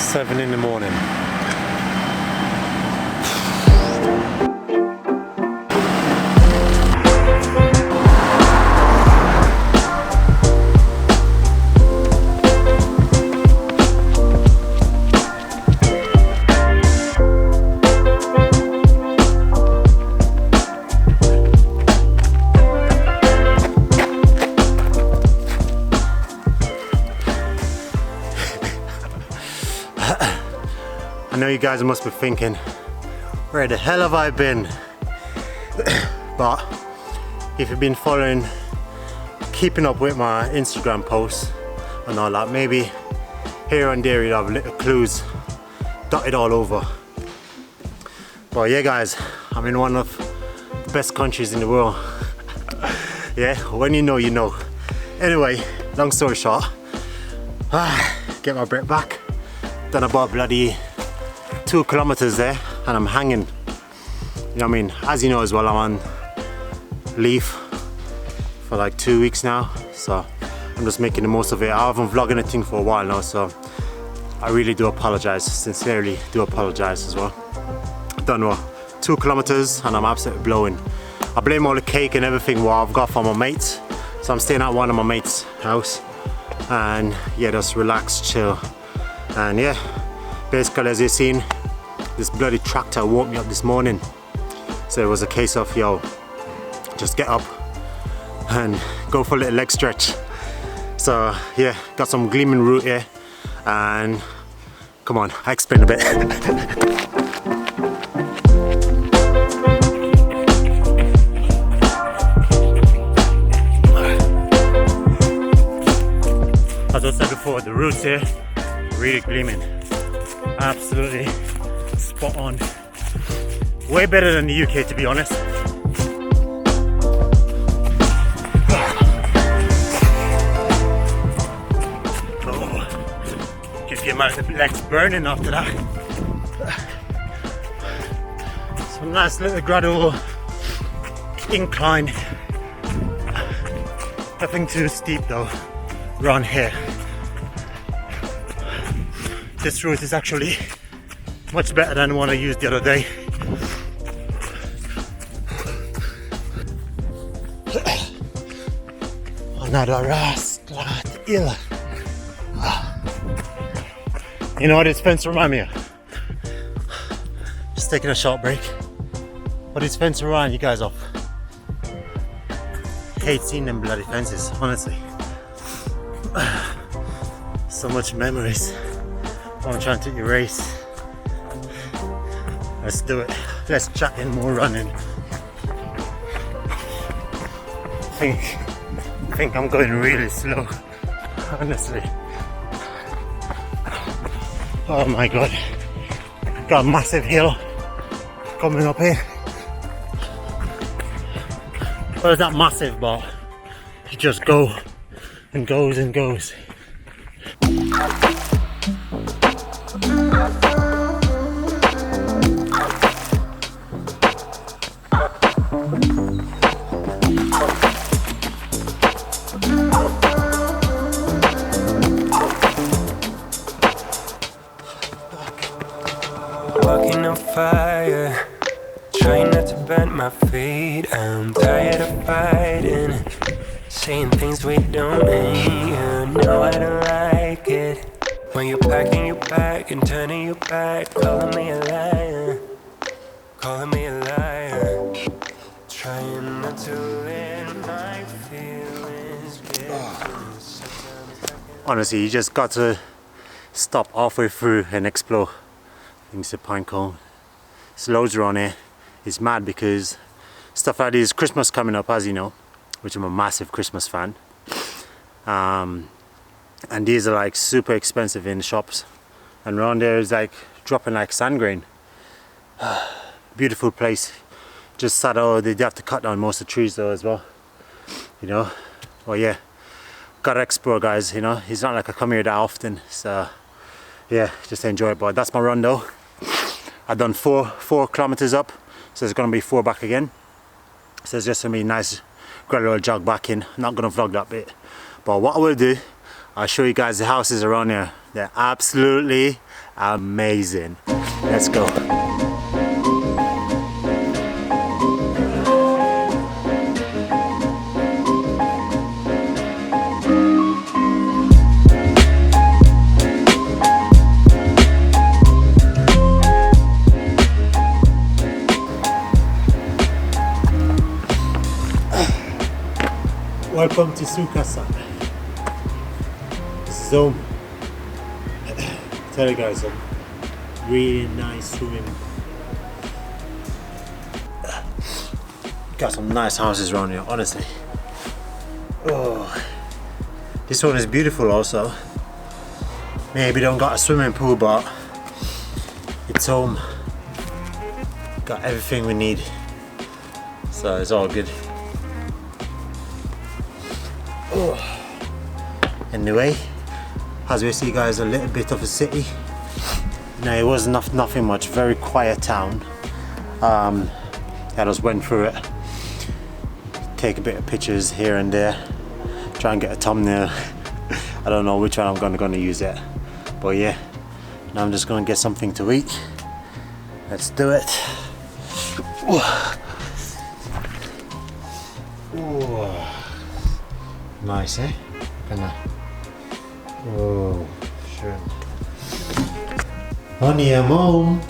7 in the morning. I know you guys must be thinking, where the hell have I been? But if you've been following, keeping up with my Instagram posts and all that, maybe here and there you'll have little clues dotted all over. But yeah guys, I'm in one of the best countries in the world. Yeah, when you know, you know. Anyway, long story short, get my breath back. Done about bloody 2 kilometers there and I'm hanging. You know what I mean? As you know as well, I'm on leave for like 2 weeks now, so I'm just making the most of it. I haven't vlogged anything for a while now, so I really do apologize, sincerely do apologize as well. Done what, 2 kilometers and I'm absolutely blowing. I blame all the cake and everything what I've got from my mates. So I'm staying at one of my mates' house and yeah, just relax, chill. And yeah, basically as you've seen, this bloody tractor woke me up this morning. So it was a case of, yo, just get up and go for a little leg stretch. So yeah, got some gleaming route here and come on, I explain a bit. As I said before, the routes here really gleaming, absolutely spot on, way better than the UK to be honest. Oh, give you my legs burning after that. Some nice little gradual incline, nothing too steep though around here. This route is actually much better than the one I used the other day. Another rast, lad, ill. You know what this fence reminds me of? Just taking a short break. What this fence remind you guys of? Hate seeing them bloody fences, honestly. So much memories I'm trying to erase. Let's do it. Less chatting, more running. I think I'm going really slow, honestly. Oh my god. Got a massive hill coming up here. Well, it's not massive, but you just go and goes and goes. Walking on fire, trying not to bend my feet. I'm tired of fighting, saying things we don't mean. You know I don't like it when you're packing your bag and turning your back, calling me a liar, calling me a liar. Trying not to let my feelings get to me. Honestly, you just got to stop halfway through and explore. I think it's a pine cone. There's loads around here. It's mad because stuff like this, Christmas coming up, as you know, which I'm a massive Christmas fan. And these are like super expensive in the shops. And around there is like dropping like sand grain. Beautiful place. Just sad, oh, they have to cut down most of the trees though as well. You know, well yeah, gotta explore guys, you know. It's not like I come here that often, so yeah, just enjoy it. But that's my run though. I've done four kilometers up, so there's gonna be 4 back again. So it's just gonna be a nice gradual jog back in. I'm not gonna vlog that bit, but what I will do, I'll show you guys the houses around here. They're absolutely amazing. Let's go. Welcome to Sukasa. This is home. Tell you guys, a really nice swimming. Got some nice houses around here, honestly. Oh, this one is beautiful also. Maybe don't got a swimming pool, but it's home. Got everything we need, so it's all good. Oh. Anyway, as we see guys, a little bit of a city. Now it was nothing much, very quiet town. I just went through it, take a bit of pictures here and there, try and get a thumbnail. I don't know which one I'm gonna use it, but yeah, now I'm just gonna get something to eat. Let's do it. Ooh. Nice, eh? Look at that. Oh, sure. Honey, I'm home.